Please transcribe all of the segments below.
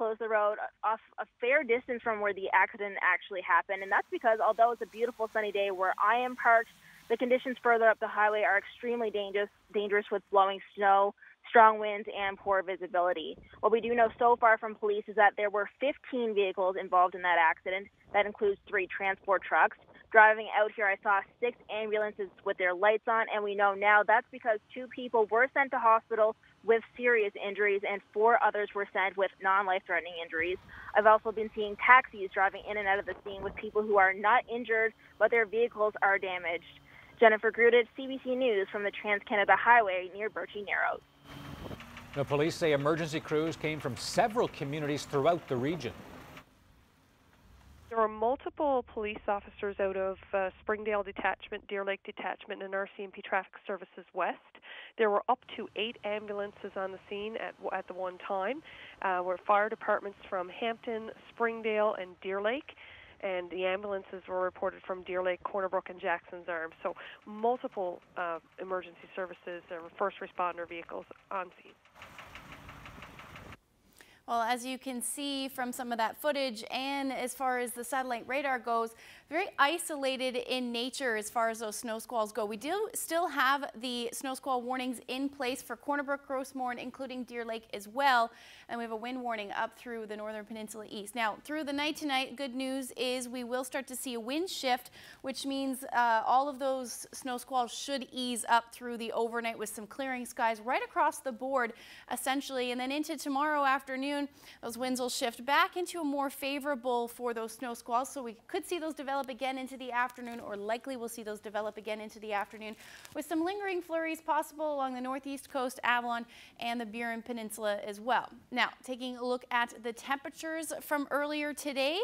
closed the road off a fair distance from where the accident actually happened, and that's because although it's a beautiful sunny day where I am parked, the conditions further up the highway are extremely dangerous with blowing snow, strong winds, and poor visibility. What we do know so far from police is that there were 15 vehicles involved in that accident. That includes 3 transport trucks. Driving out here, I saw 6 ambulances with their lights on, and we know now that's because 2 people were sent to hospital with serious injuries and 4 others were sent with non-life-threatening injuries. I've also been seeing taxis driving in and out of the scene with people who are not injured, but their vehicles are damaged. Jennifer Grudit, CBC News from the Trans-Canada Highway near Birchie Narrows. The police say emergency crews came from several communities throughout the region. There were multiple police officers out of Springdale Detachment, Deer Lake Detachment, and RCMP Traffic Services West. There were up to 8 ambulances on the scene at the one time. Were fire departments from Hampton, Springdale, and Deer Lake. And the ambulances were reported from Deer Lake, Corner Brook, and Jackson's Arms. So multiple emergency services or first responder vehicles on scene. Well, as you can see from some of that footage and as far as the satellite radar goes, very isolated in nature as far as those snow squalls go. We do still have the snow squall warnings in place for Corner Brook, Grossmoor, including Deer Lake as well. And we have a wind warning up through the northern peninsula east. Now, through the night tonight, good news is we will start to see a wind shift, which means all of those snow squalls should ease up through the overnight with some clearing skies right across the board, essentially. And then into tomorrow afternoon, those winds will shift back into a more favorable for those snow squalls. So we could see those develop again into the afternoon, or likely we'll see those develop again into the afternoon with some lingering flurries possible along the northeast coast, Avalon, and the Burin Peninsula as well. Now, taking a look at the temperatures from earlier today,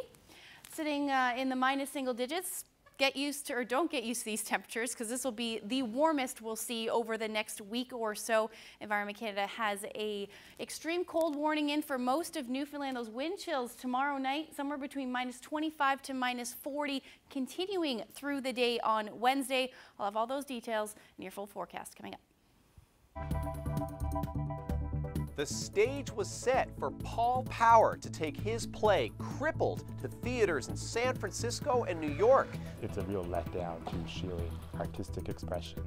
sitting in the minus single digits. Get used to, or don't get used to these temperatures, because this will be the warmest we'll see over the next week or so. Environment Canada has a extreme cold warning in for most of Newfoundland. Those wind chills tomorrow night, somewhere between minus 25 to minus 40, continuing through the day on Wednesday. I'll have all those details in your full forecast coming up. The stage was set for Paul Power to take his play, Crippled, to theaters in San Francisco and New York. It's a real letdown to sharing artistic expression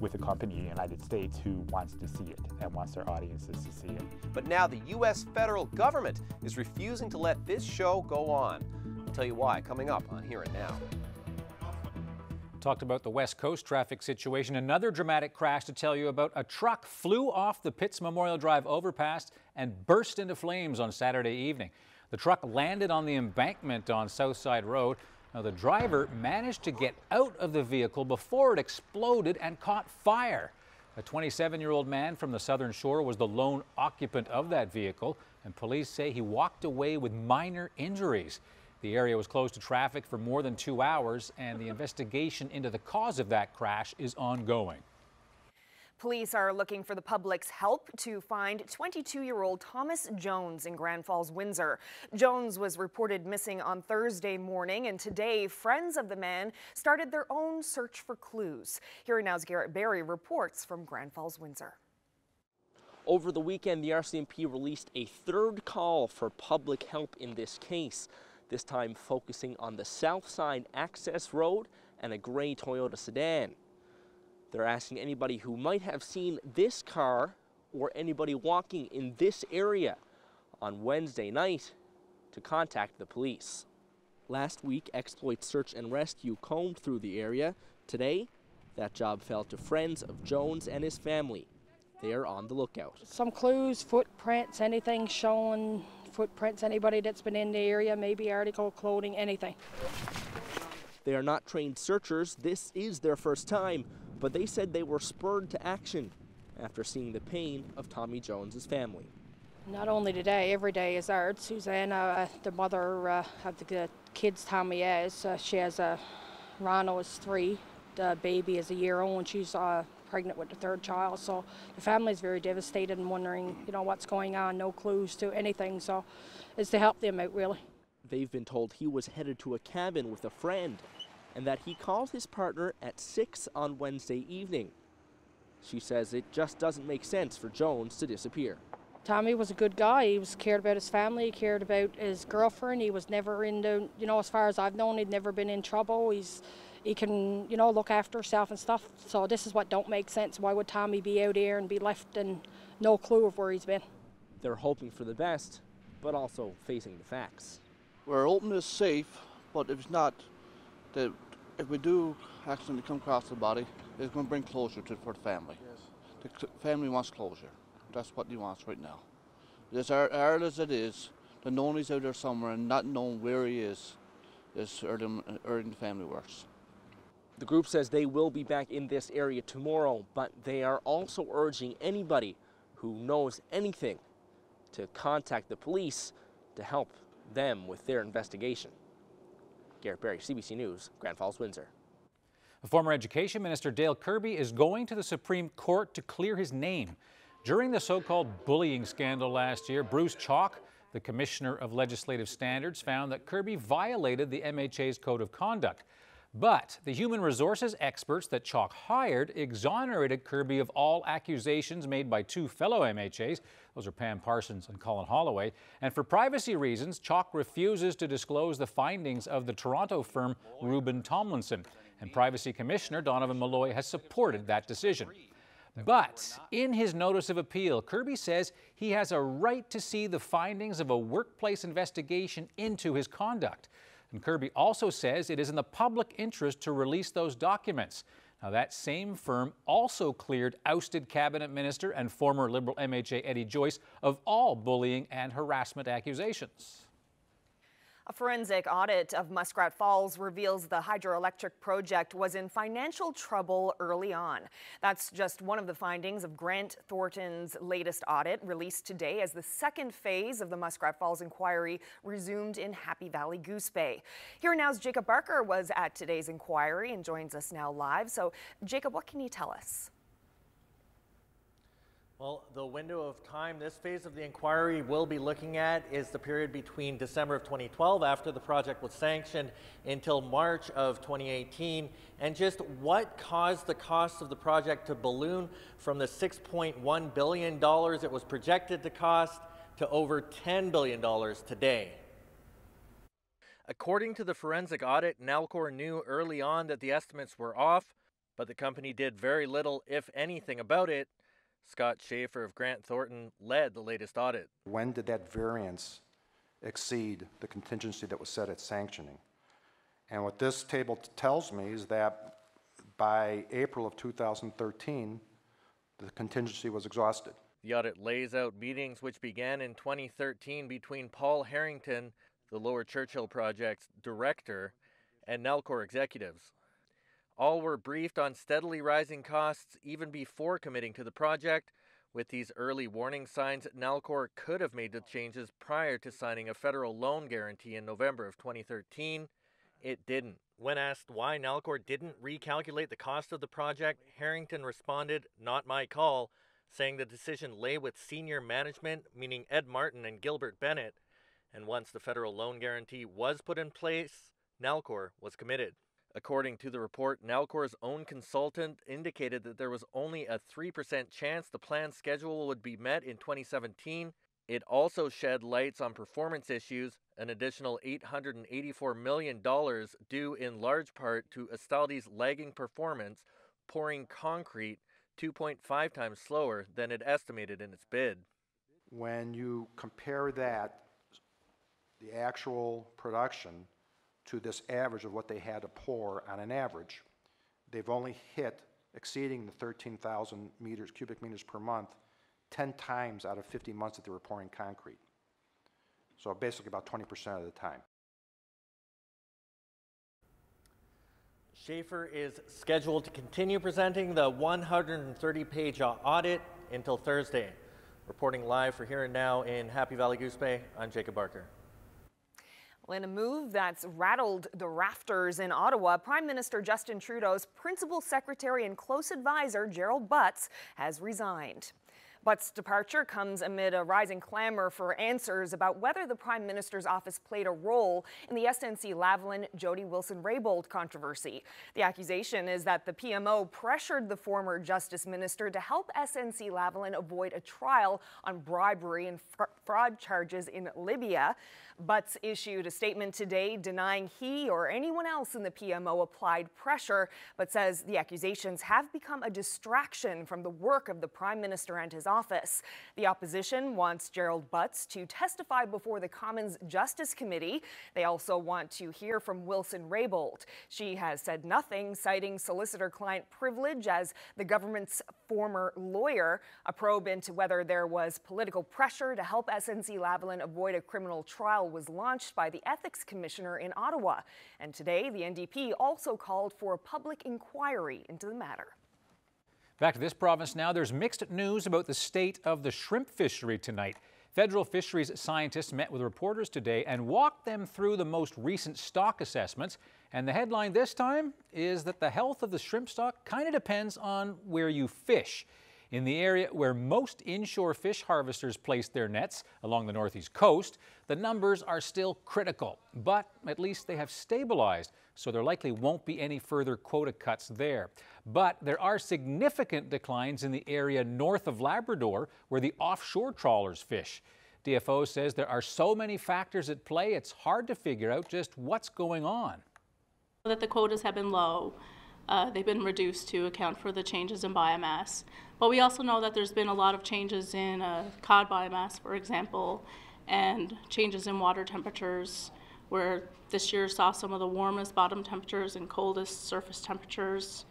with a company in the United States who wants to see it and wants their audiences to see it. But now the U.S. federal government is refusing to let this show go on. I'll tell you why coming up on Here and Now. Talked about the West Coast traffic situation. Another dramatic crash to tell you about. A truck flew off the Pitts Memorial Drive overpass and burst into flames on Saturday evening. The truck landed on the embankment on Southside Road. Now, the driver managed to get out of the vehicle before it exploded and caught fire. A 27-year-old man from the Southern Shore was the lone occupant of that vehicle, and police say he walked away with minor injuries. The area was closed to traffic for more than 2 hours, and the investigation into the cause of that crash is ongoing. Police are looking for the public's help to find 22-year-old Thomas Jones in Grand Falls, Windsor. Jones was reported missing on Thursday morning, and today friends of the man started their own search for clues. Here Now's Garrett Berry reports from Grand Falls, Windsor. Over the weekend, the RCMP released a third call for public help in this case, this time focusing on the South Side Access Road and a gray Toyota sedan. They're asking anybody who might have seen this car or anybody walking in this area on Wednesday night to contact the police. Last week, Exploit Search and Rescue combed through the area. Today, that job fell to friends of Jones and his family. They are on the lookout. Some clues, footprints, anything showing footprints, anybody that's been in the area, maybe article, clothing, anything. They are not trained searchers. This is their first time, but they said they were spurred to action after seeing the pain of Tommy Jones's family. Not only today, every day is hard. Susanna, the mother of the kids Tommy has, she has Rano is 3, the baby is a year old, and she's pregnant with the 3rd child, so the family is very devastated and wondering, you know, what's going on, no clues to anything, so it's to help them out, really. They've been told he was headed to a cabin with a friend and that he called his partner at 6 on Wednesday evening. She says it just doesn't make sense for Jones to disappear. Tommy was a good guy. He was cared about his family, he cared about his girlfriend. He was never in the, as far as I've known, he'd never been in trouble. He can, look after himself and stuff. So this is what don't make sense. Why would Tommy be out here and be left and no clue of where he's been? They're hoping for the best, but also facing the facts. We're hoping it's safe, but if it's not, if we do accidentally come across the body, it's going to bring closure for the family. Yes. The family wants closure. That's what he wants right now. As hard as it is, to know he's out there somewhere and not knowing where he is hurting the family worse. The group says they will be back in this area tomorrow, but they are also urging anybody who knows anything to contact the police to help them with their investigation. Garrett Berry, CBC News, Grand Falls, Windsor. Former Education Minister Dale Kirby is going to the Supreme Court to clear his name. During the so-called bullying scandal last year, Bruce Chalk, the Commissioner of Legislative Standards, found that Kirby violated the MHA's Code of Conduct. But the human resources experts that Chalk hired exonerated Kirby of all accusations made by two fellow MHAs. Those are Pam Parsons and Colin Holloway. And for privacy reasons, Chalk refuses to disclose the findings of the Toronto firm Rubin Tomlinson. And Privacy Commissioner Donovan Malloy has supported that decision. But in his notice of appeal, Kirby says he has a right to see the findings of a workplace investigation into his conduct. And Kirby also says it is in the public interest to release those documents. Now, that same firm also cleared ousted cabinet minister and former Liberal MHA Eddie Joyce of all bullying and harassment accusations. A forensic audit of Muskrat Falls reveals the hydroelectric project was in financial trouble early on. That's just one of the findings of Grant Thornton's latest audit, released today as the second phase of the Muskrat Falls inquiry resumed in Happy Valley Goose Bay. Here now's Jacob Barker was at today's inquiry and joins us now live. So, Jacob, what can you tell us? Well, the window of time this phase of the inquiry will be looking at is the period between December of 2012, after the project was sanctioned, until March of 2018, and just what caused the cost of the project to balloon from the $6.1 billion it was projected to cost to over $10 billion today. According to the forensic audit, Nalcor knew early on that the estimates were off, but the company did very little, if anything, about it. Scott Schaefer of Grant Thornton led the latest audit. When did that variance exceed the contingency that was set at sanctioning? And what this table tells me is that by April of 2013, the contingency was exhausted. The audit lays out meetings which began in 2013 between Paul Harrington, the Lower Churchill Project's director, and Nalcor executives. All were briefed on steadily rising costs even before committing to the project. With these early warning signs, Nalcor could have made the changes prior to signing a federal loan guarantee in November of 2013. It didn't. When asked why Nalcor didn't recalculate the cost of the project, Harrington responded, "Not my call," saying the decision lay with senior management, meaning Ed Martin and Gilbert Bennett. And once the federal loan guarantee was put in place, Nalcor was committed. According to the report, Nalcor's own consultant indicated that there was only a 3% chance the planned schedule would be met in 2017. It also shed lights on performance issues, an additional $884 million due in large part to Astaldi's lagging performance, pouring concrete 2.5 times slower than it estimated in its bid. When you compare that, the actual production, to this average of what they had to pour on an average, they've only hit exceeding the 13,000 cubic meters per month 10 times out of 50 months that they were pouring concrete. So basically about 20% of the time. Schaefer is scheduled to continue presenting the 130-page audit until Thursday. Reporting live for Here and Now in Happy Valley Goose Bay, I'm Jacob Barker. In a move that's rattled the rafters in Ottawa, Prime Minister Justin Trudeau's principal secretary and close advisor, Gerald Butts, has resigned. Butt's departure comes amid a rising clamor for answers about whether the Prime Minister's office played a role in the SNC-Lavalin Jody Wilson-Raybould controversy. The accusation is that the PMO pressured the former Justice Minister to help SNC-Lavalin avoid a trial on bribery and fraud charges in Libya. Butts issued a statement today denying he or anyone else in the PMO applied pressure, but says the accusations have become a distraction from the work of the Prime Minister and his office. The opposition wants Gerald Butts to testify before the Commons Justice Committee. They also want to hear from Wilson-Raybould. She has said nothing, citing solicitor-client privilege as the government's former lawyer. A probe into whether there was political pressure to help SNC-Lavalin avoid a criminal trial was launched by the Ethics Commissioner in Ottawa. And today, the NDP also called for a public inquiry into the matter. Back to this province now. There's mixed news about the state of the shrimp fishery tonight. Federal fisheries scientists met with reporters today and walked them through the most recent stock assessments. And the headline this time is that the health of the shrimp stock kind of depends on where you fish. In the area where most inshore fish harvesters place their nets along the northeast coast, the numbers are still critical, but at least they have stabilized, so there likely won't be any further quota cuts there. But there are significant declines in the area north of Labrador where the offshore trawlers fish. DFO says there are so many factors at play, it's hard to figure out just what's going on. That the quotas have been low. They've been reduced to account for the changes in biomass. But we also know that there's been a lot of changes in cod biomass, for example, and changes in water temperatures, where this year saw some of the warmest bottom temperatures and coldest surface temperatures.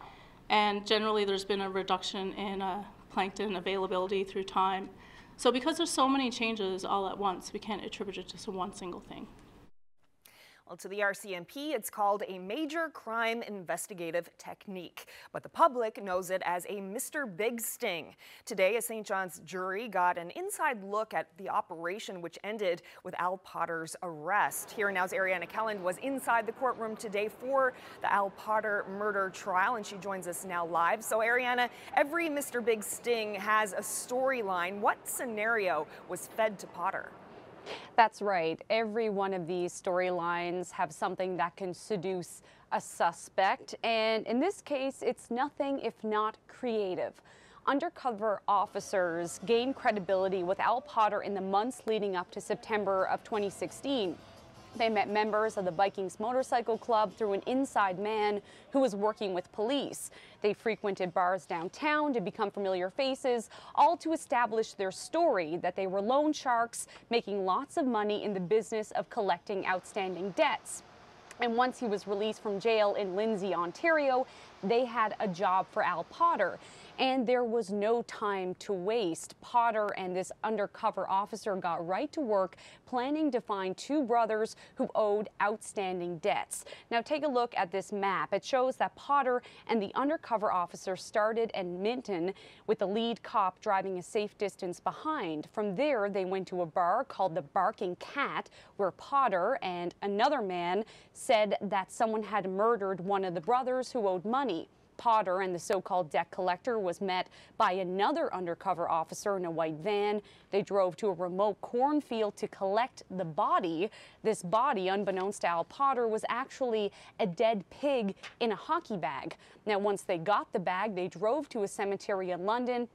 And generally there's been a reduction in plankton availability through time. So because there's so many changes all at once, we can't attribute it to one single thing. Well, to the RCMP, it's called a major crime investigative technique, but the public knows it as a Mr. Big Sting. Today, a St. John's jury got an inside look at the operation which ended with Al Potter's arrest. Here Now's Ariana Kelland was inside the courtroom today for the Al Potter murder trial, and she joins us now live. So Ariana, every Mr. Big Sting has a storyline. What scenario was fed to Potter? That's right. Every one of these storylines have something that can seduce a suspect. And in this case, it's nothing if not creative. Undercover officers gained credibility with Al Potter in the months leading up to September of 2016. They met members of the Vikings Motorcycle Club through an inside man who was working with police. They frequented bars downtown to become familiar faces, all to establish their story that they were loan sharks making lots of money in the business of collecting outstanding debts. And once he was released from jail in Lindsay, Ontario, they had a job for Al Potter. And there was no time to waste. Potter and this undercover officer got right to work planning to find two brothers who owed outstanding debts. Now take a look at this map. It shows that Potter and the undercover officer started in Minton with the lead cop driving a safe distance behind. From there, they went to a bar called the Barking Cat, where Potter and another man said that someone had murdered one of the brothers who owed money. Potter and the so-called debt collector was met by another undercover officer in a white van. They drove to a remote cornfield to collect the body. This body, unbeknownst to Al Potter, was actually a dead pig in a hockey bag. Now, once they got the bag, they drove to a cemetery in London.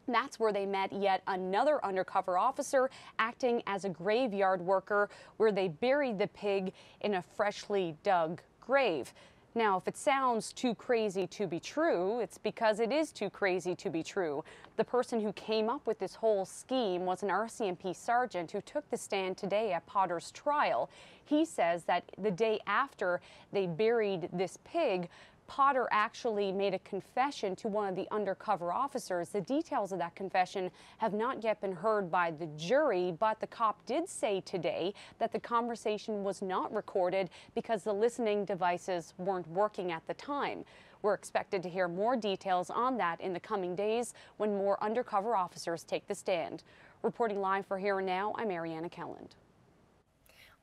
That's where they met yet another undercover officer acting as a graveyard worker, where they buried the pig in a freshly dug grave. Now, if it sounds too crazy to be true, it's because it is too crazy to be true. The person who came up with this whole scheme was an RCMP sergeant who took the stand today at Potter's trial. He says that the day after they buried this pig, Potter actually made a confession to one of the undercover officers. The details of that confession have not yet been heard by the jury, but the cop did say today that the conversation was not recorded because the listening devices weren't working at the time. We're expected to hear more details on that in the coming days when more undercover officers take the stand. Reporting live for Here and Now, I'm Ariana Kelland.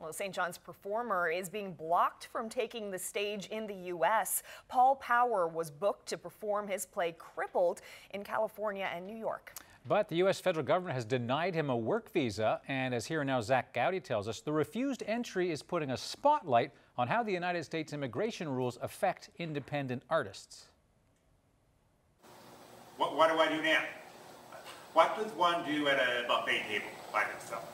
Well, St. John's performer is being blocked from taking the stage in the U.S. Paul Power was booked to perform his play Crippled in California and New York. But the U.S. federal government has denied him a work visa, and as Here and Now Zach Gowdy tells us, the refused entry is putting a spotlight on how the United States immigration rules affect independent artists. What do I do now? What does one do at a buffet table by themselves?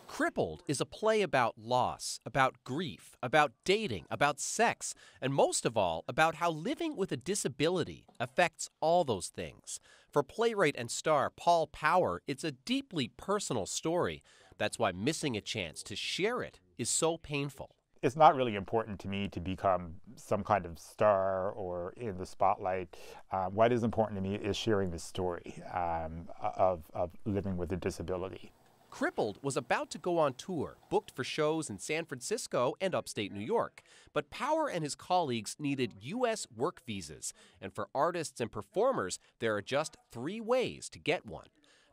Crippled is a play about loss, about grief, about dating, about sex, and most of all, about how living with a disability affects all those things. For playwright and star Paul Power, it's a deeply personal story. That's why missing a chance to share it is so painful. It's not really important to me to become some kind of star or in the spotlight. What is important to me is sharing the story of living with a disability. Crippled was about to go on tour, booked for shows in San Francisco and upstate New York. But Power and his colleagues needed U.S. work visas, and for artists and performers, there are just 3 ways to get one.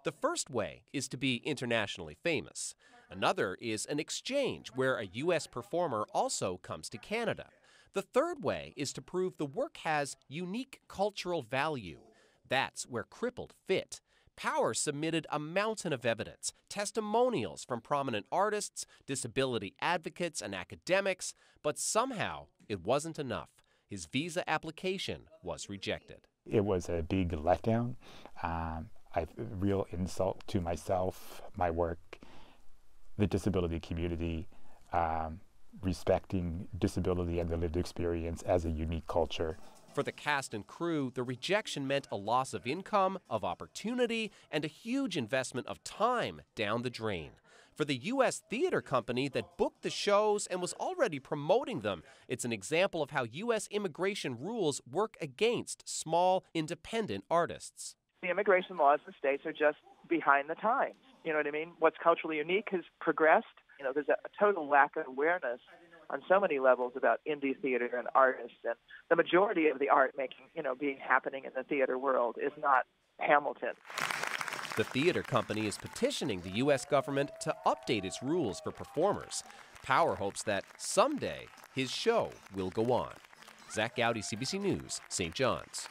The first way is to be internationally famous. Another is an exchange where a U.S. performer also comes to Canada. The third way is to prove the work has unique cultural value. That's where Crippled fit. Power submitted a mountain of evidence, testimonials from prominent artists, disability advocates, and academics, but somehow it wasn't enough. His visa application was rejected. It was a big letdown, a real insult to myself, my work, the disability community, respecting disability and the lived experience as a unique culture. For the cast and crew, the rejection meant a loss of income, of opportunity, and a huge investment of time down the drain. For the U.S. theater company that booked the shows and was already promoting them, it's an example of how U.S. immigration rules work against small, independent artists. The immigration laws in the states are just behind the times. You know what I mean? What's culturally unique has progressed. You know, there's a total lack of awareness on so many levels about indie theater and artists, and the majority of the art making, being happening in the theater world is not Hamilton. The theater company is petitioning the U.S. government to update its rules for performers. Power hopes that someday his show will go on. Zach Gowdy, CBC News, St. John's.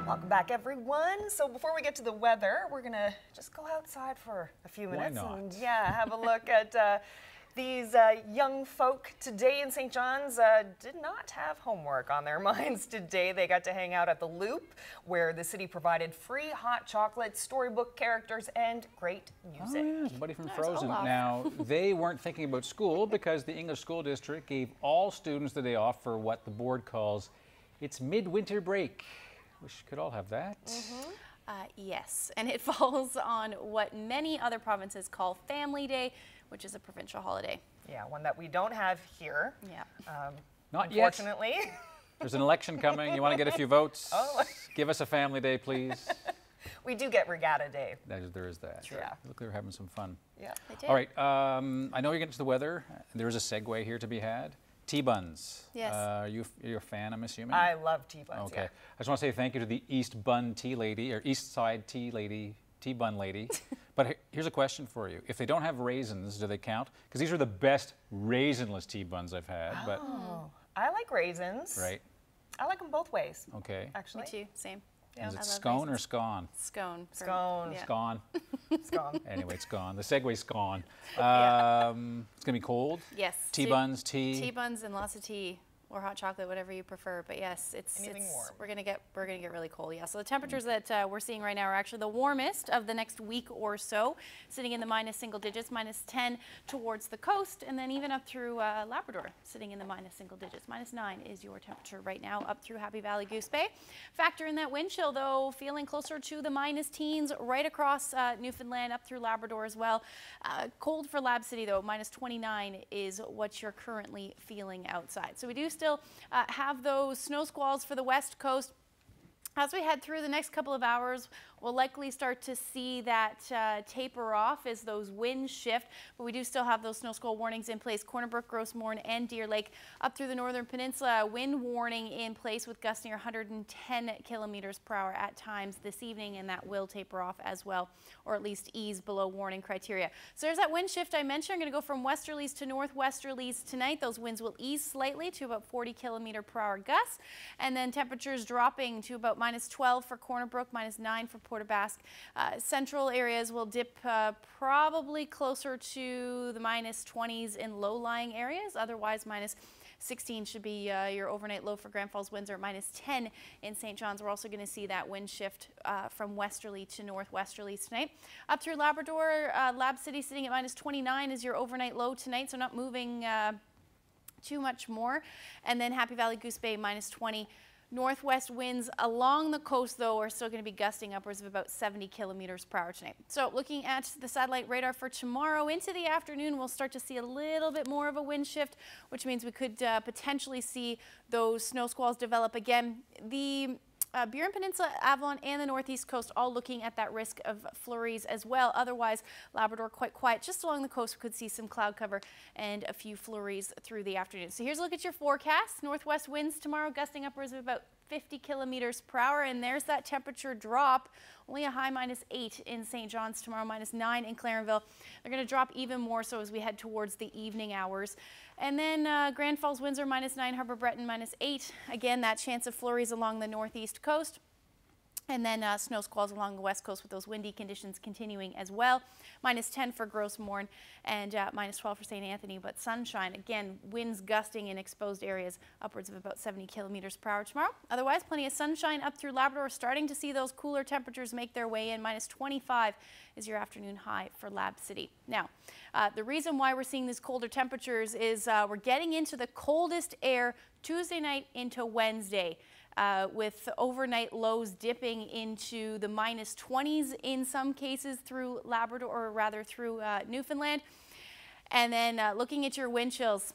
Welcome back, everyone. So before we get to the weather, we're going to just go outside for a few minutes and have a look at these young folk today in St. John's. Did not have homework on their minds today. They got to hang out at the Loop, where the city provided free hot chocolate, storybook characters, and great music. Oh, yeah, somebody from Frozen. Now, they weren't thinking about school because the English School District gave all students the day off for what the board calls its midwinter break. Wish could all have that. Yes, and it falls on what many other provinces call Family Day, which is a provincial holiday. Yeah, one that we don't have here. Yeah. Not unfortunately. Yet. There's an election coming. You want to get a few votes? Oh. Give us a Family Day, please. We do get Regatta Day. There is that. True. Yeah. Look, they're having some fun. Yeah. They did. All right. I know you're getting to the weather. There is a segue here to be had. T-buns. Yes. You're a fan, I'm assuming? I love T-buns. Okay. Yeah. I just want to say thank you to the East Bun Tea Lady, or East Side Tea Lady, T-Bun Lady. But here's a question for you. If they don't have raisins, do they count? Because these are the best raisinless T-buns I've had. But I like raisins. Right. I like them both ways. Okay. Actually. Me too. Same. Yeah. Is it scone or scone? Scone. Scone. Yeah. Scone. Scone. Anyway, it's gone. The segue's gone. It's going to be cold? Yes. T-buns, tea? T-buns and lots of tea. Or hot chocolate, whatever you prefer. But yes, anything warm. We're gonna get really cold. Yeah. So the temperatures that we're seeing right now are actually the warmest of the next week or so, sitting in the minus single digits, -10 towards the coast, and then even up through Labrador, sitting in the minus single digits. -9 is your temperature right now up through Happy Valley Goose Bay. Factor in that wind chill though, feeling closer to the minus teens right across Newfoundland up through Labrador as well. Cold for Lab City though, -29 is what you're currently feeling outside. So we do still have those snow squalls for the west coast. As we head through the next couple of hours, we'll likely start to see that taper off as those winds shift, but we do still have those snow squall warnings in place. Corner Brook, Grosse Moorne, and Deer Lake up through the northern peninsula. Wind warning in place with gusts near 110 kilometers per hour at times this evening, and that will taper off as well, or at least ease below warning criteria. So there's that wind shift I mentioned. I'm going to go from westerlies to northwesterlies tonight. Those winds will ease slightly to about 40 kilometer per hour gusts, and then temperatures dropping to about -12 for Corner Brook, -9 for Port aux Basques. Central areas will dip probably closer to the -20s in low-lying areas. Otherwise, -16 should be your overnight low for Grand Falls Windsor, -10 in St. John's. We're also going to see that wind shift from westerly to northwesterlies tonight. Up through Labrador, Lab City sitting at -29 is your overnight low tonight, so not moving too much more. And then Happy Valley Goose Bay, -20. Northwest winds along the coast, though, are still going to be gusting upwards of about 70 kilometers per hour tonight. So looking at the satellite radar for tomorrow into the afternoon, we'll start to see a little bit more of a wind shift, which means we could potentially see those snow squalls develop again. The Burin Peninsula, Avalon, and the northeast coast all looking at that risk of flurries as well. Otherwise, Labrador quite quiet. Just along the coast, we could see some cloud cover and a few flurries through the afternoon. So here's a look at your forecast. Northwest winds tomorrow gusting upwards of about 50 kilometers per hour, and there's that temperature drop. Only a high -8 in St. John's tomorrow, -9 in Clarenville. They're going to drop even more so as we head towards the evening hours. And then Grand Falls, Windsor, -9, Harbour Breton, -8. Again, that chance of flurries along the northeast coast. And then snow squalls along the west coast with those windy conditions continuing as well. -10 for Grosse Moorne and -12 for St. Anthony, but sunshine. Again, winds gusting in exposed areas upwards of about 70 kilometers per hour tomorrow. Otherwise, plenty of sunshine up through Labrador. Starting to see those cooler temperatures make their way in. -25 is your afternoon high for Lab City. Now, the reason why we're seeing these colder temperatures is we're getting into the coldest air Tuesday night into Wednesday. With overnight lows dipping into the -20s in some cases through Labrador, or rather through Newfoundland. And then looking at your wind chills,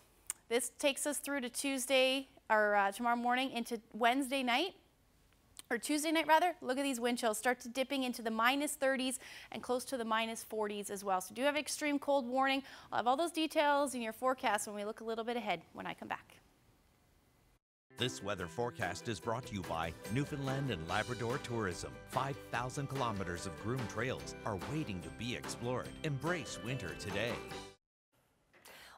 this takes us through to Tuesday, or tomorrow morning into Wednesday night, or Tuesday night rather. Look at these wind chills start to dipping into the -30s and close to the -40s as well. So do have extreme cold warning. I'll have all those details in your forecast when we look a little bit ahead when I come back. This weather forecast is brought to you by Newfoundland and Labrador Tourism. 5,000 kilometers of groomed trails are waiting to be explored. Embrace winter today.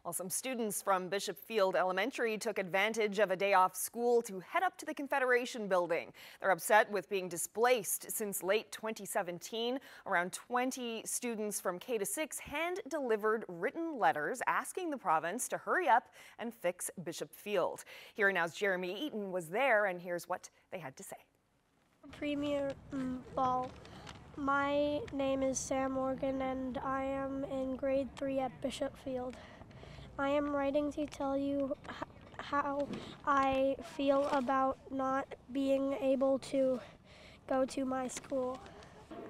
Well, some students from Bishop Field Elementary took advantage of a day off school to head up to the Confederation building. They're upset with being displaced since late 2017. Around 20 students from K to 6 hand-delivered written letters asking the province to hurry up and fix Bishop Field. Here Now's Jeremy Eaton was there, and here's what they had to say. Premier Ball. My name is Sam Morgan and I am in grade 3 at Bishop Field. I am writing to tell you how I feel about not being able to go to my school.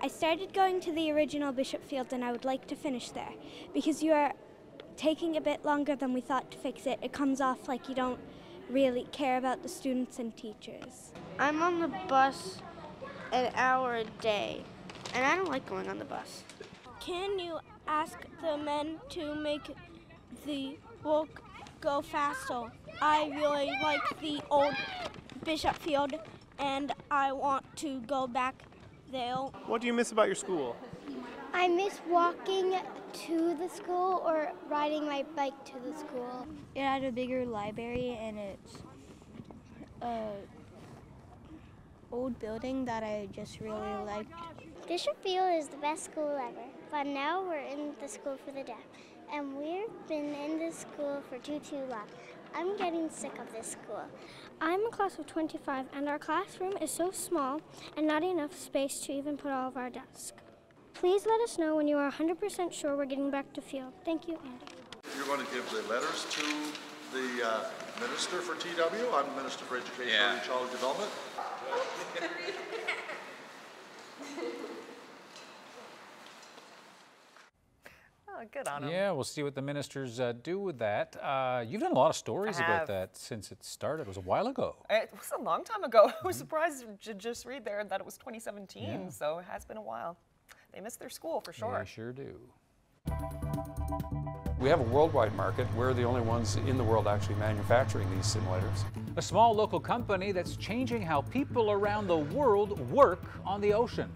I started going to the original Bishop Field and I would like to finish there because you are taking a bit longer than we thought to fix it. It comes off like you don't really care about the students and teachers. I'm on the bus an hour a day, and I don't like going on the bus. Can you ask the men to make the walk go faster? I really like the old Bishop Field, and I want to go back there. What do you miss about your school? I miss walking to the school or riding my bike to the school. It had a bigger library and it's old building that I just really liked. Bishop Field is the best school ever, but now we're in the school for the deaf, and we've been in this school for too long. I'm getting sick of this school. I'm a class of 25, and our classroom is so small and not enough space to even put all of our desks. Please let us know when you are 100% sure we're getting back to field. Thank you, Andy. You're going to give the letters to the Minister for TW. I'm the Minister for Education and Early Childhood Development. Oh, good on him. Yeah, we'll see what the ministers do with that. You've done a lot of stories about that since it started. It was a while ago. It was a long time ago. I was surprised to just read there that it was 2017, so it has been a while. They miss their school for sure. They sure do. We have a worldwide market. We're the only ones in the world actually manufacturing these simulators. A small local company that's changing how people around the world work on the ocean.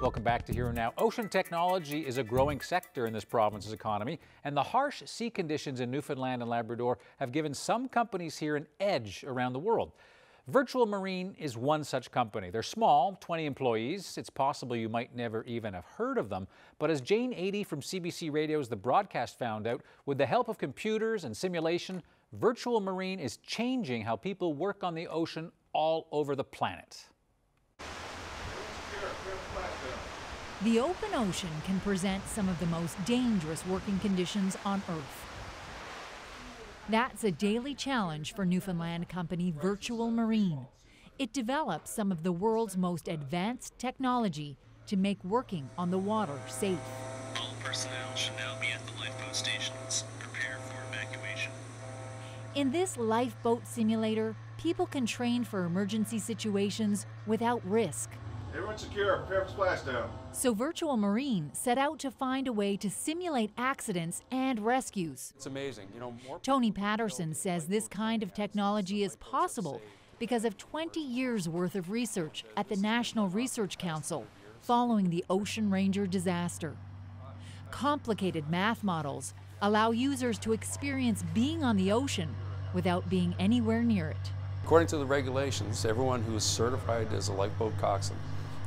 Welcome back to Here and Now. Ocean technology is a growing sector in this province's economy, and the harsh sea conditions in Newfoundland and Labrador have given some companies here an edge around the world. Virtual Marine is one such company. They're small, 20 employees. It's possible you might never even have heard of them. But as Jane Adey from CBC Radio's The Broadcast found out, with the help of computers and simulation, Virtual Marine is changing how people work on the ocean all over the planet. The open ocean can present some of the most dangerous working conditions on Earth. That's a daily challenge for Newfoundland company Virtual Marine. It develops some of the world's most advanced technology to make working on the water safe. All personnel should now be at the lifeboat stations. Prepare for evacuation. In this lifeboat simulator, people can train for emergency situations without risk. Everyone secure, prepare for splashdown. So Virtual Marine set out to find a way to simulate accidents and rescues. It's amazing. Tony Patterson says this kind of technology is possible because of 20 years worth of research at the National Research Council following the Ocean Ranger disaster. Complicated math models allow users to experience being on the ocean without being anywhere near it. According to the regulations, everyone who is certified as a lifeboat coxswain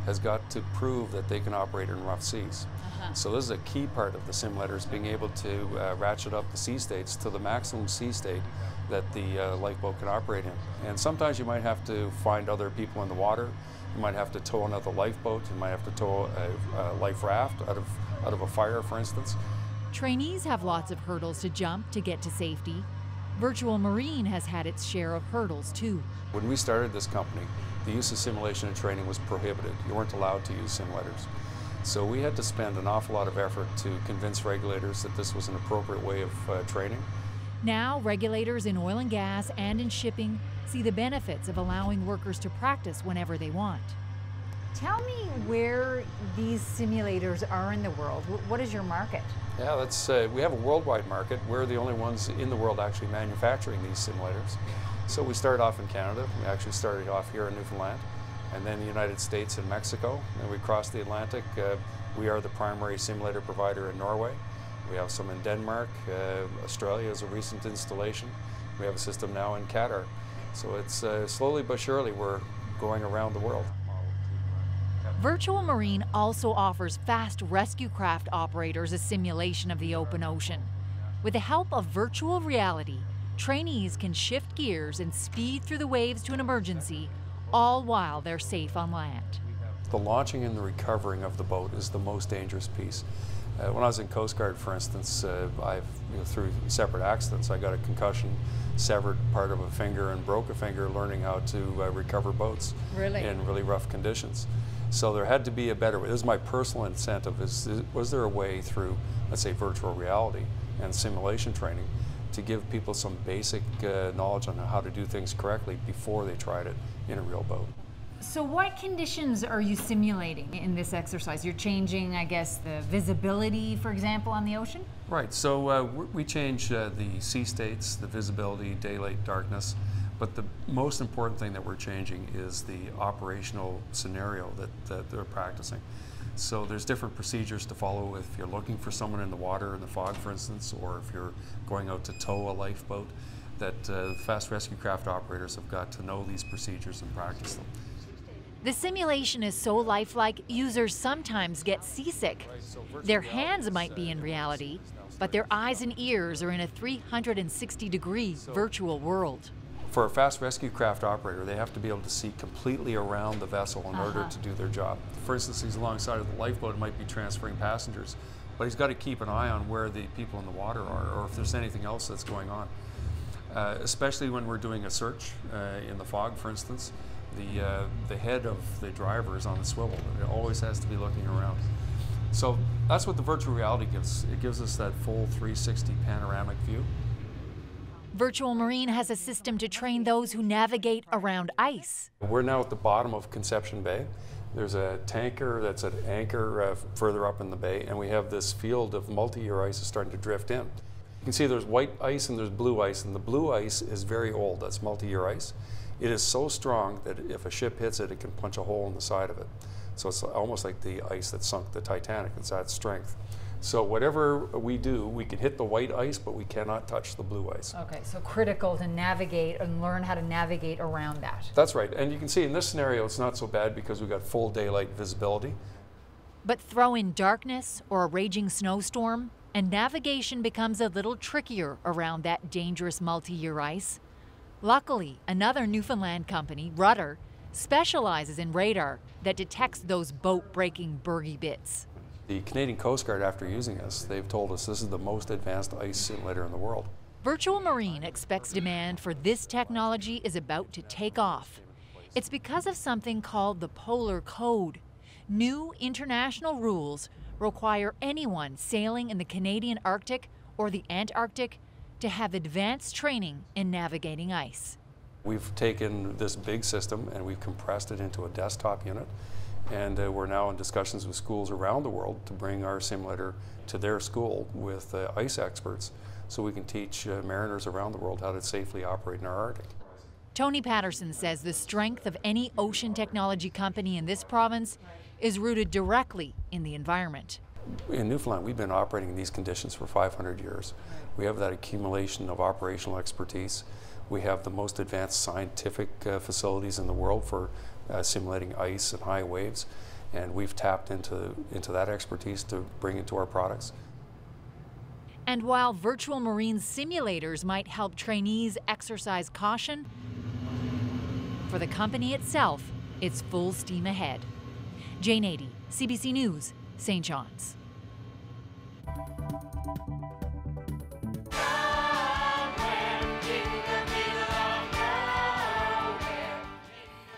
has got to prove that they can operate in rough seas. So this is a key part of the simulator, is being able to ratchet up the sea states to the maximum sea state that the lifeboat can operate in. And sometimes you might have to find other people in the water. You might have to tow another lifeboat. You might have to tow a life raft out of a fire, for instance. Trainees have lots of hurdles to jump to get to safety. Virtual Marine has had its share of hurdles too. When we started this company, the use of simulation and training was prohibited. You weren't allowed to use simulators. So we had to spend an awful lot of effort to convince regulators that this was an appropriate way of training. Now, regulators in oil and gas and in shipping see the benefits of allowing workers to practice whenever they want. Tell me where these simulators are in the world. What is your market? Yeah, we have a worldwide market. We're the only ones in the world actually manufacturing these simulators. So we started off in Canada. We actually started off here in Newfoundland, and then the United States and Mexico. And we crossed the Atlantic. We are the primary simulator provider in Norway. We have some in Denmark. Australia is a recent installation. We have a system now in Qatar. So it's slowly but surely we're going around the world. Virtual Marine also offers fast rescue craft operators a simulation of the open ocean. With the help of virtual reality, trainees can shift gears and speed through the waves to an emergency, all while they're safe on land. The launching and the recovering of the boat is the most dangerous piece. When I was in Coast Guard, for instance, through separate accidents, I got a concussion, severed part of a finger, and broke a finger learning how to recover boats in really rough conditions. So there had to be a better way. This is my personal incentive, was there a way through, let's say, virtual reality and simulation training to give people some basic knowledge on how to do things correctly before they tried it in a real boat. So what conditions are you simulating in this exercise? You're changing, I guess, the visibility, for example, on the ocean? Right, so we change the sea states, the visibility, daylight, darkness, but the most important thing that we're changing is the operational scenario that they're practicing. So there's different procedures to follow if you're looking for someone in the water in the fog, for instance, or if you're going out to tow a lifeboat, that fast rescue craft operators have got to know these procedures and practice them. The simulation is so lifelike, users sometimes get seasick. Their hands might be in reality, but their eyes and ears are in a 360-degree virtual world. For a fast rescue craft operator, they have to be able to see completely around the vessel in order to do their job. For instance, he's alongside of the lifeboat, might be transferring passengers, but he's got to keep an eye on where the people in the water are, or if there's anything else that's going on. Especially when we're doing a search in the fog, for instance, the head of the driver is on the swivel. It always has to be looking around. So that's what the virtual reality gives. It gives us that full 360 panoramic view. Virtual Marine has a system to train those who navigate around ice. We're now at the bottom of Conception Bay. There's a tanker that's at anchor further up in the bay, and we have this field of multi-year ice is starting to drift in. You can see there's white ice and there's blue ice, and the blue ice is very old. That's multi-year ice. It is so strong that if a ship hits it, it can punch a hole in the side of it. So it's almost like the ice that sunk the Titanic. It's that strength. So whatever we do, we can hit the white ice, but we cannot touch the blue ice. Okay, so critical to navigate and learn how to navigate around that. That's right. And you can see in this scenario, it's not so bad because we've got full daylight visibility. But throw in darkness or a raging snowstorm, and navigation becomes a little trickier around that dangerous multi-year ice. Luckily, another Newfoundland company, Rudder, specializes in radar that detects those boat-breaking bergy bits. The Canadian Coast Guard, after using us, they've told us this is the most advanced ice simulator in the world. Virtual Marine expects demand for this technology is about to take off. It's because of something called the Polar Code. New international rules require anyone sailing in the Canadian Arctic or the Antarctic to have advanced training in navigating ice. We've taken this big system and we've compressed it into a desktop unit. And we're now in discussions with schools around the world to bring our simulator to their school with ice experts so we can teach mariners around the world how to safely operate in our Arctic. Tony Patterson says the strength of any ocean technology company in this province is rooted directly in the environment. In Newfoundland, we've been operating in these conditions for 500 years. We have that accumulation of operational expertise. We have the most advanced scientific facilities in the world for simulating ice and high waves, and we've tapped into that expertise to bring it to our products. And while Virtual Marine simulators might help trainees exercise caution, for the company itself, it's full steam ahead. Jane Adey, CBC News, St. John's.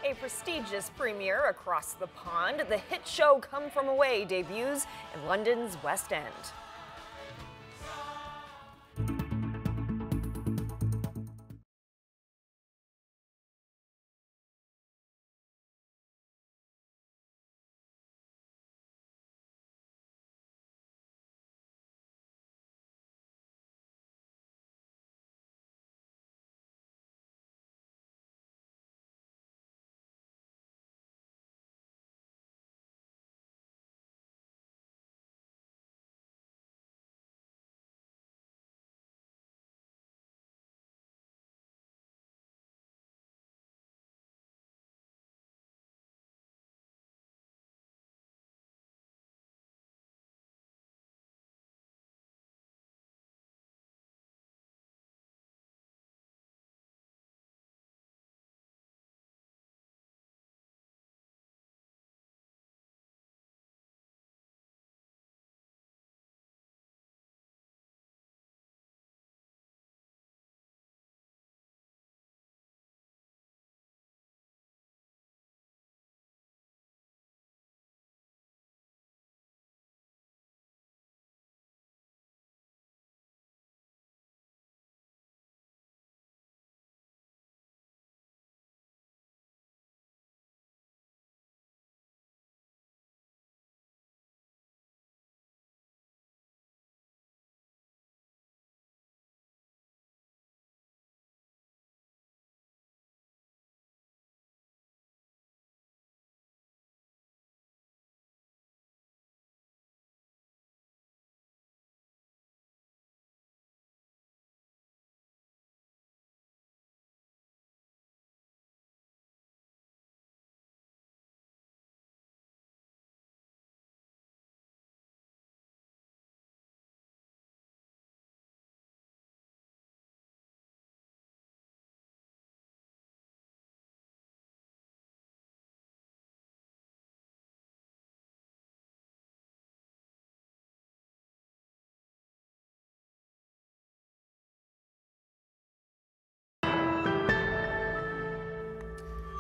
A prestigious premiere across the pond, the hit show Come From Away debuts in London's West End.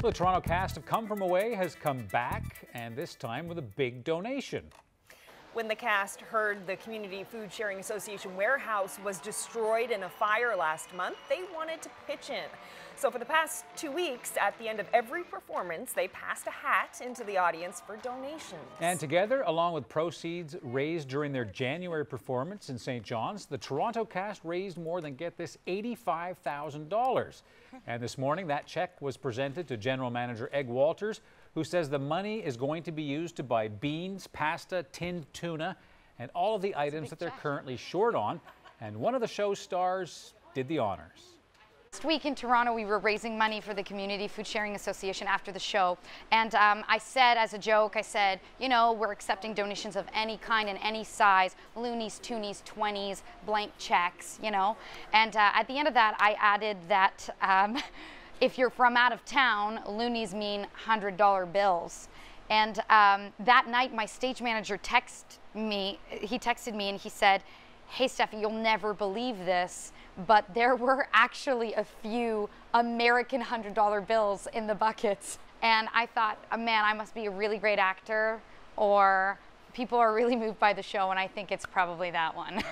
The Toronto cast of Come From Away has come back, and this time with a big donation. When the cast heard the Community Food Sharing Association warehouse was destroyed in a fire last month, they wanted to pitch in. So for the past 2 weeks, at the end of every performance, they passed a hat into the audience for donations. And together, along with proceeds raised during their January performance in St. John's, the Toronto cast raised more than, get this, $85,000. And this morning, that check was presented to General Manager Egg Walters, who says the money is going to be used to buy beans, pasta, tinned tuna, and all of the items that they're currently short on. And one of the show's stars did the honors. Last week in Toronto, we were raising money for the Community Food Sharing Association after the show. And I said, as a joke, I said, you know, we're accepting donations of any kind and any size, loonies, toonies, 20s, blank checks, you know. And at the end of that, I added that if you're from out of town, loonies mean $100 bills. And that night, my stage manager texted me and he said, "Hey, Steffi, you'll never believe this, but there were actually a few American $100 bills in the buckets." And I thought, oh, man, I must be a really great actor, or people are really moved by the show, and I think it's probably that one.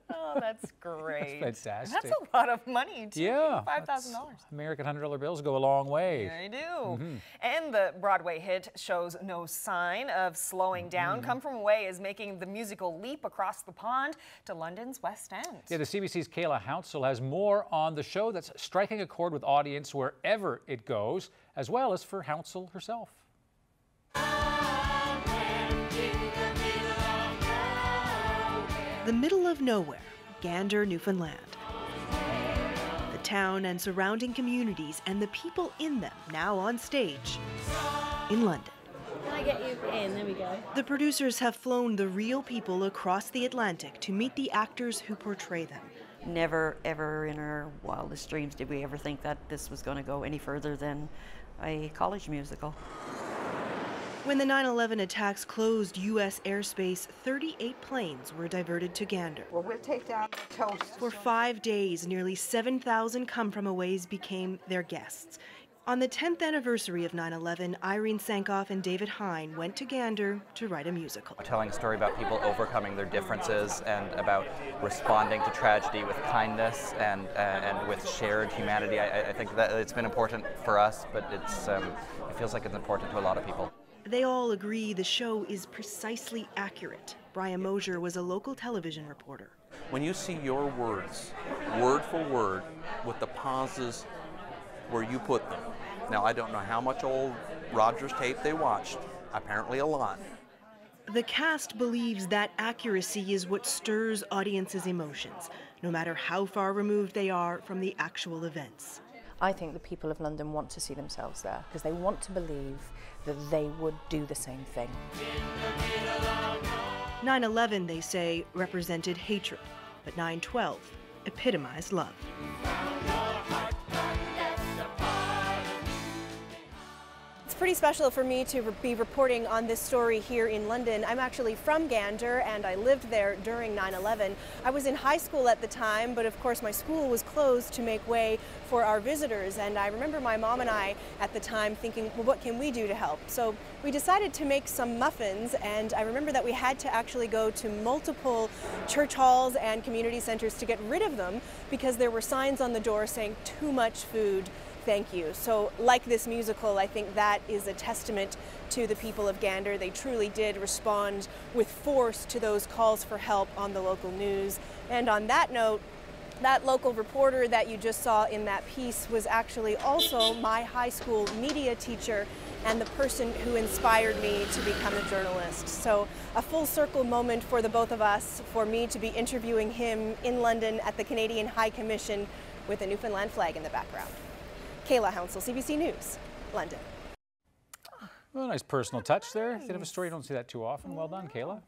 Oh, that's great. That's fantastic. That's a lot of money, too. Yeah. $5,000. American $100 bills go a long way. They do. And the Broadway hit shows no sign of slowing down. Come From Away is making the musical leap across the pond to London's West End. Yeah, the CBC's Kayla Hounsell has more on the show that's striking a chord with audience wherever it goes, as well as for Hounsell herself. The middle of nowhere, Gander, Newfoundland. The town and surrounding communities and the people in them now on stage in London. Can I get you in? There we go. The producers have flown the real people across the Atlantic to meet the actors who portray them. Never, ever in our wildest dreams did we ever think that this was going to go any further than a college musical. When the 9/11 attacks closed U.S. airspace, 38 planes were diverted to Gander. Well, we'll take down the toast. For 5 days, nearly 7,000 come-from-aways became their guests. On the 10th anniversary of 9/11, Irene Sankoff and David Hine went to Gander to write a musical. Telling a story about people overcoming their differences and about responding to tragedy with kindness and with shared humanity. I think that it's been important for us, but it feels like it's important to a lot of people. They all agree the show is precisely accurate. Brian Mosier was a local television reporter. When you see your words, word for word, with the pauses where you put them. Now, I don't know how much old Rogers tape they watched, apparently a lot. The cast believes that accuracy is what stirs audiences' emotions, no matter how far removed they are from the actual events. I think the people of London want to see themselves there because they want to believe that they would do the same thing. 9/11, they say, represented hatred, but 9/12 epitomized love. It's pretty special for me to be reporting on this story here in London. I'm actually from Gander and I lived there during 9/11. I was in high school at the time, but of course my school was closed to make way for our visitors, and I remember my mom and I at the time thinking, well, what can we do to help? So we decided to make some muffins, and I remember that we had to actually go to multiple church halls and community centers to get rid of them because there were signs on the door saying too much food. Thank you. So like this musical, I think that is a testament to the people of Gander. They truly did respond with force to those calls for help on the local news. And on that note, that local reporter that you just saw in that piece was actually also my high school media teacher and the person who inspired me to become a journalist. So a full circle moment for the both of us, for me to be interviewing him in London at the Canadian High Commission with a Newfoundland flag in the background. Kayla Hounsell, CBC News, London. Well, nice personal touch there. Nice. Bit of a story, you don't see that too often. Well done, Kayla.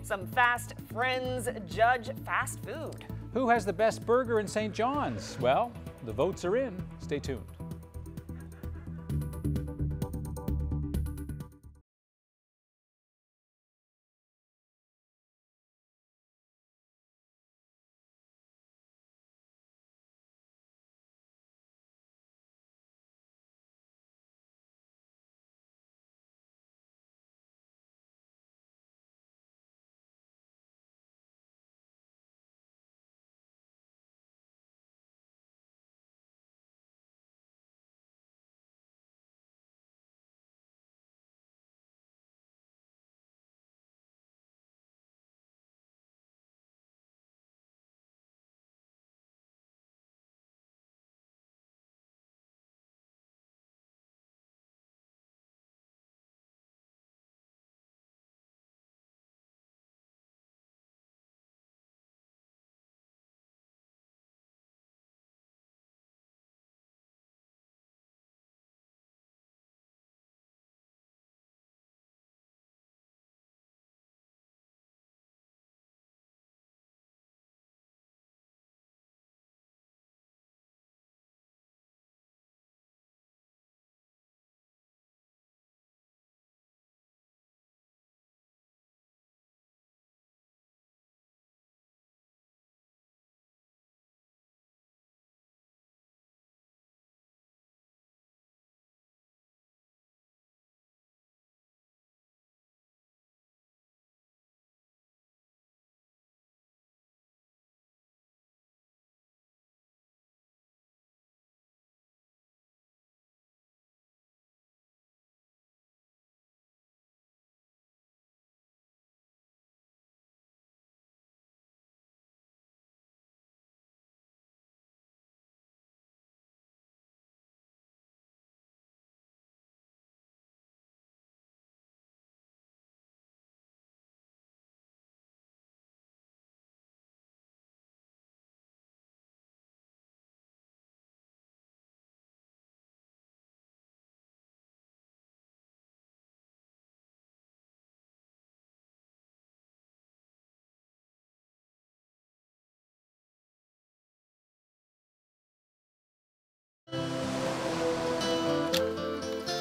Some fast friends judge fast food. Who has the best burger in St. John's? Well, the votes are in. Stay tuned.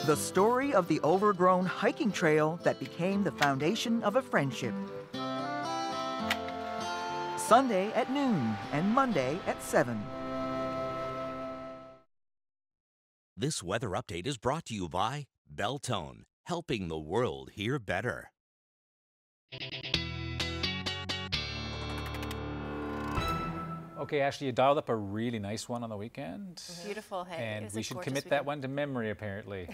The story of the overgrown hiking trail that became the foundation of a friendship. Sunday at noon and Monday at 7. This weather update is brought to you by Beltone, helping the world hear better. Okay, Ashley, you dialed up a really nice one on the weekend. Beautiful, hey. And we should commit that one to memory, apparently.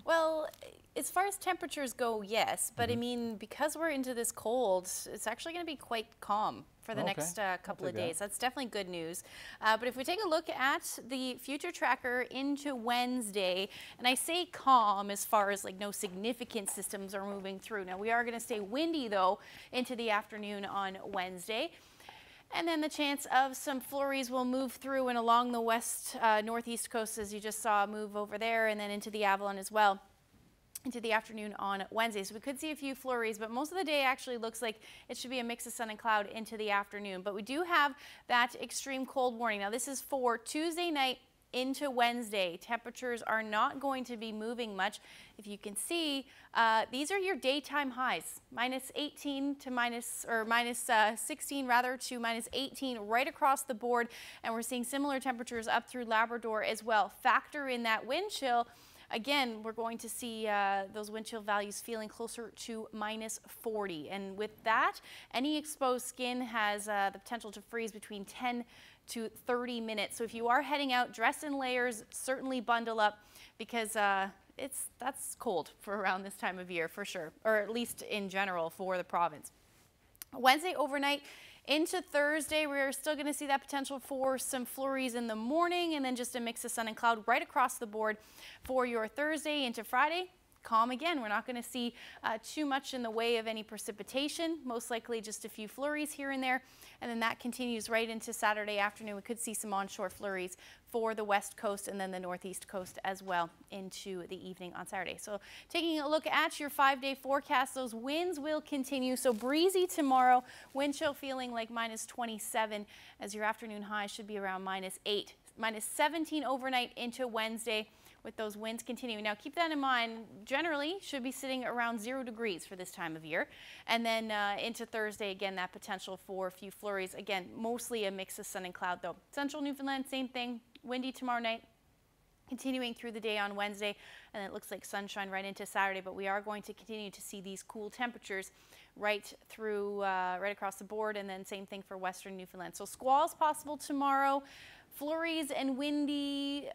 Well, as far as temperatures go, yes. But I mean, because we're into this cold, it's actually going to be quite calm for the next couple of days. That's definitely good news. But if we take a look at the future tracker into Wednesday, and I say calm as far as like no significant systems are moving through. Now, we are going to stay windy, though, into the afternoon on Wednesday. And then the chance of some flurries will move through and along the west northeast coast, as you just saw, move over there, and then into the Avalon as well into the afternoon on Wednesday. So we could see a few flurries, but most of the day actually looks like it should be a mix of sun and cloud into the afternoon. But we do have that extreme cold warning. Now this is for Tuesday night into Wednesday. Temperatures are not going to be moving much. If you can see, these are your daytime highs, minus 18 to minus 16 rather to minus 18 right across the board. And we're seeing similar temperatures up through Labrador as well. Factor in that wind chill. Again, we're going to see those wind chill values feeling closer to minus 40. And with that, any exposed skin has the potential to freeze between 10 to 30 minutes. So if you are heading out, dress in layers, certainly bundle up, because that's cold for around this time of year for sure, or at least in general for the province. Wednesday overnight into Thursday, we're still going to see that potential for some flurries in the morning, and then just a mix of sun and cloud right across the board for your Thursday into Friday. Calm again. We're not going to see too much in the way of any precipitation, most likely just a few flurries here and there. And then that continues right into Saturday afternoon. We could see some onshore flurries for the west coast and then the northeast coast as well into the evening on Saturday. So taking a look at your 5-day forecast, those winds will continue. So breezy tomorrow, wind chill feeling like minus 27, as your afternoon high should be around minus 8. Minus 17 overnight into Wednesday, with those winds continuing. Now keep that in mind, generally should be sitting around 0 degrees for this time of year. And then into Thursday, again, that potential for a few flurries. Again, mostly a mix of sun and cloud though. Central Newfoundland, same thing, windy tomorrow night, continuing through the day on Wednesday, and it looks like sunshine right into Saturday, but we are going to continue to see these cool temperatures right through, right across the board, and then same thing for western Newfoundland. So squalls possible tomorrow. Flurries and windy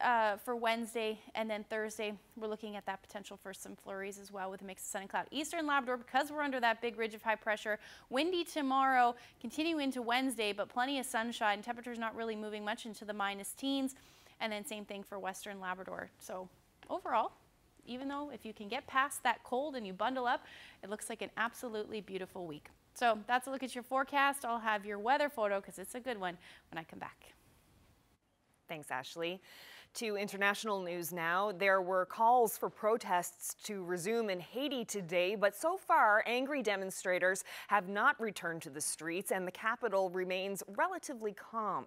for Wednesday, and then Thursday we're looking at that potential for some flurries as well with a mix of sun and cloud. Eastern Labrador, because we're under that big ridge of high pressure, windy tomorrow, continue into Wednesday, but plenty of sunshine. Temperatures not really moving much into the minus teens, and then same thing for Western Labrador. So overall, even though if you can get past that cold and you bundle up, it looks like an absolutely beautiful week. So that's a look at your forecast. I'll have your weather photo, because it's a good one, when I come back. Thanks, Ashley. To international news now. There were calls for protests to resume in Haiti today, but so far, angry demonstrators have not returned to the streets, and the capital remains relatively calm.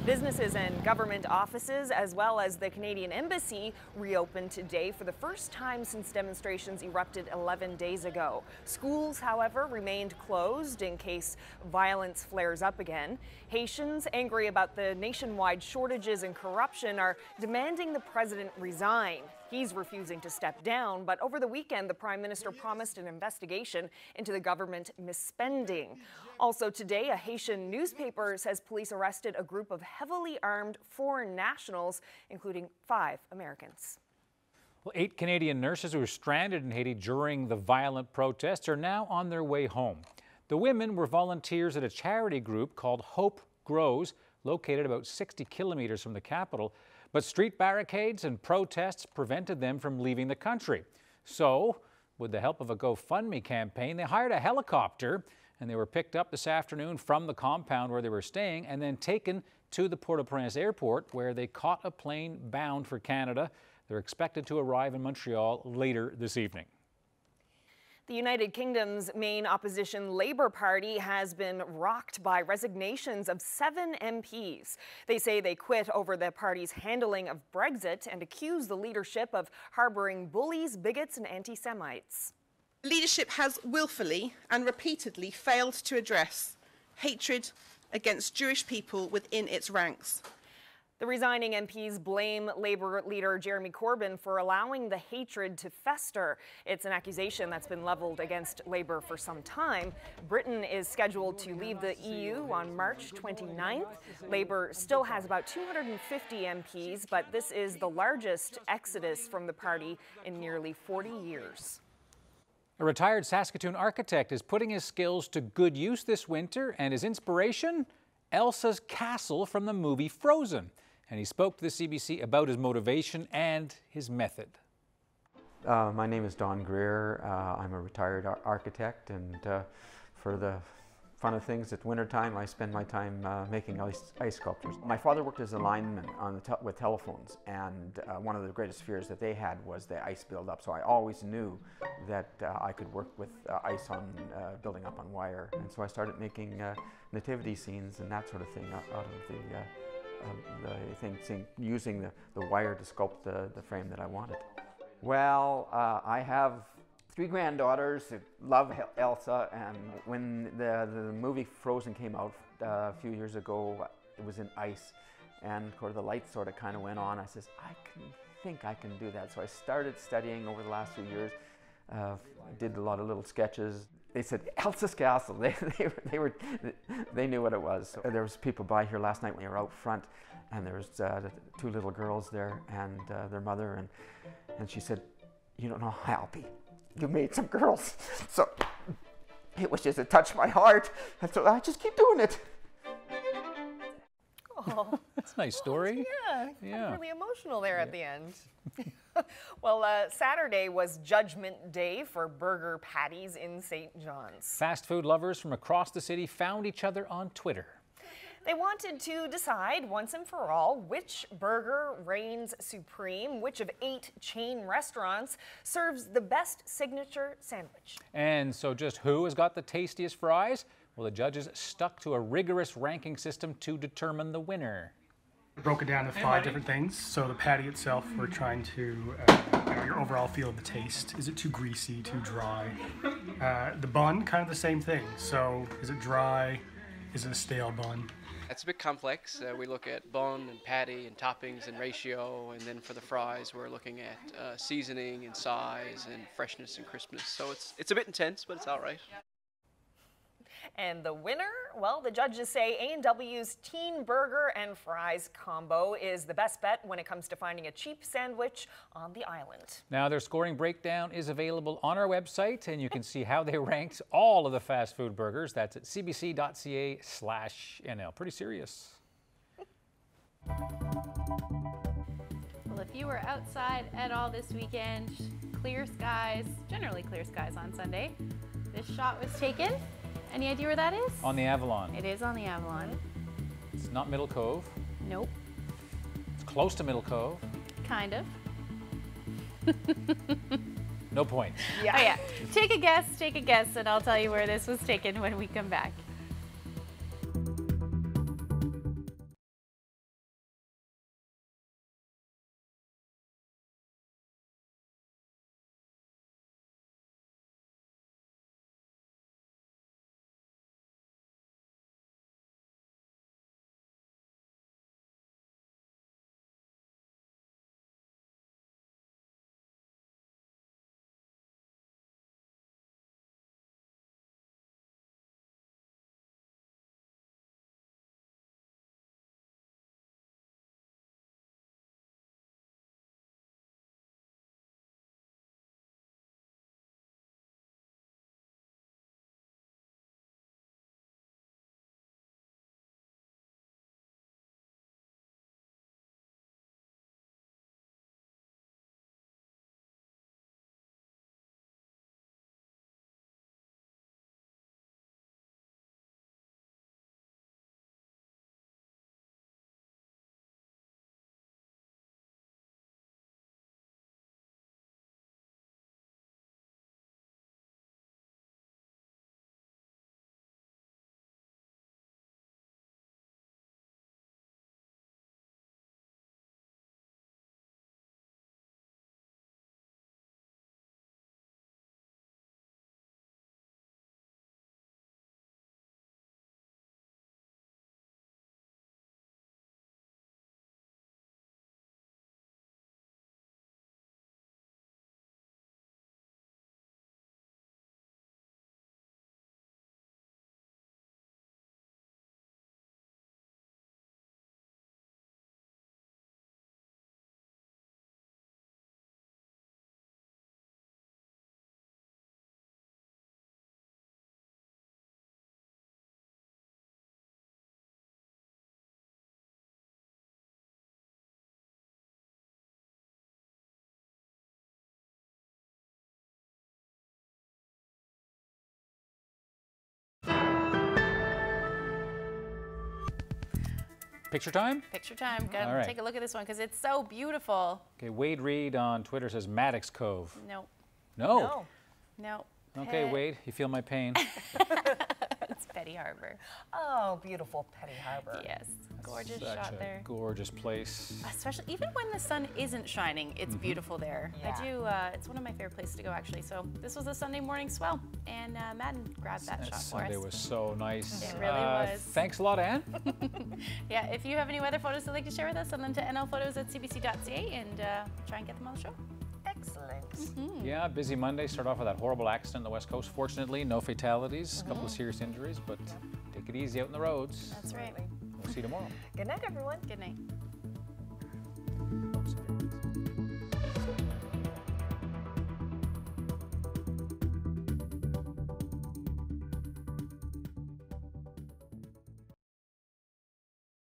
Businesses and government offices, as well as the Canadian Embassy, reopened today for the first time since demonstrations erupted 11 days ago. Schools, however, remained closed in case violence flares up again. Haitians, angry about the nationwide shortages and corruption, are demanding the president resign. He's refusing to step down, but over the weekend, the Prime Minister promised an investigation into the government misspending. Also today, a Haitian newspaper says police arrested a group of heavily armed foreign nationals, including 5 Americans. Well, 8 Canadian nurses who were stranded in Haiti during the violent protests are now on their way home. The women were volunteers at a charity group called Hope Grows, located about 60 kilometers from the capital. But street barricades and protests prevented them from leaving the country. So, with the help of a GoFundMe campaign, they hired a helicopter, and they were picked up this afternoon from the compound where they were staying and then taken to the Port-au-Prince airport, where they caught a plane bound for Canada. They're expected to arrive in Montreal later this evening. The United Kingdom's main opposition Labour Party has been rocked by resignations of 7 MPs. They say they quit over the party's handling of Brexit and accuse the leadership of harbouring bullies, bigots and anti-Semites. Leadership has willfully and repeatedly failed to address hatred against Jewish people within its ranks. The resigning MPs blame Labour leader Jeremy Corbyn for allowing the hatred to fester. It's an accusation that's been levelled against Labour for some time. Britain is scheduled to leave the EU on March 29th. Labour still has about 250 MPs, but this is the largest exodus from the party in nearly 40 years. A retired Saskatoon architect is putting his skills to good use this winter, and his inspiration? Elsa's castle from the movie Frozen. And he spoke to the CBC about his motivation and his method. My name is Don Greer. I'm a retired architect, and for the fun of things, at wintertime I spend my time making ice sculptures. My father worked as a lineman on with telephones, and one of the greatest fears that they had was the ice buildup. So I always knew that I could work with ice on building up on wire, and so I started making nativity scenes and that sort of thing out of using the wire to sculpt the frame that I wanted. Well, I have 3 granddaughters who love Elsa, and when the movie Frozen came out a few years ago, it was in ice, and of course the lights sort of kind of went on. I says, I think I can do that. So I started studying over the last few years, did a lot of little sketches. They said, Elsa's castle. They knew what it was. So there was people by here last night when we were out front, and there was 2 little girls there and their mother, and she said, you don't know how happy you made some girls. So it was just, it touched my heart, and so I just keep doing it. Oh, that's a nice story. Yeah. Really emotional there at the end. Well, Saturday was Judgment Day for burger patties in St. John's. Fast food lovers from across the city found each other on Twitter. They wanted to decide once and for all which burger reigns supreme, which of 8 chain restaurants serves the best signature sandwich. And so just who has got the tastiest fries? Well, the judges stuck to a rigorous ranking system to determine the winner. We broke it down to 5 different things. So the patty itself, we're trying to, your overall feel of the taste. Is it too greasy, too dry? The bun, kind of the same thing. So is it dry? Is it a stale bun? It's a bit complex. We look at bun and patty and toppings and ratio, and then for the fries we're looking at seasoning and size and freshness and crispness. So it's a bit intense, but it's all right. And the winner? Well, the judges say A&W's Teen Burger and Fries combo is the best bet when it comes to finding a cheap sandwich on the island. Now, their scoring breakdown is available on our website, and you can see how they ranked all of the fast food burgers. That's at cbc.ca/NL. Pretty serious. Well, if you were outside at all this weekend, clear skies, generally clear skies on Sunday. This shot was taken. Any idea where that is? On the Avalon. It is on the Avalon. It's not Middle Cove. Nope. It's close to Middle Cove. Kind of. No points. Yeah. Oh, yeah. Take a guess, and I'll tell you where this was taken when we come back. Picture time? Picture time. Gotta All right. take a look at this one because it's so beautiful. Okay, Wade Reed on Twitter says Maddox Cove. No. No? No. Okay, Wade, you feel my pain. It's Petty Harbor. Oh, beautiful Petty Harbor. Yes. Gorgeous Such shot a there. gorgeous place. Especially even when the sun isn't shining, it's Mhm. beautiful there. Yeah. I do. It's one of my favorite places to go actually. So this was a Sunday morning swell, and Madden grabbed that shot for Sunday us. was so nice. It really was. Thanks a lot, Anne. Yeah. If you have any weather photos you'd like to share with us, send them to nlphotos@cbc.ca and try and get them on the show. Excellent. Yeah, busy Monday. Start off with that horrible accident on the West Coast. Fortunately, no fatalities, a couple of serious injuries, but take it easy out in the roads. That's right. We'll see you tomorrow. Good night, everyone. Good night. Oops.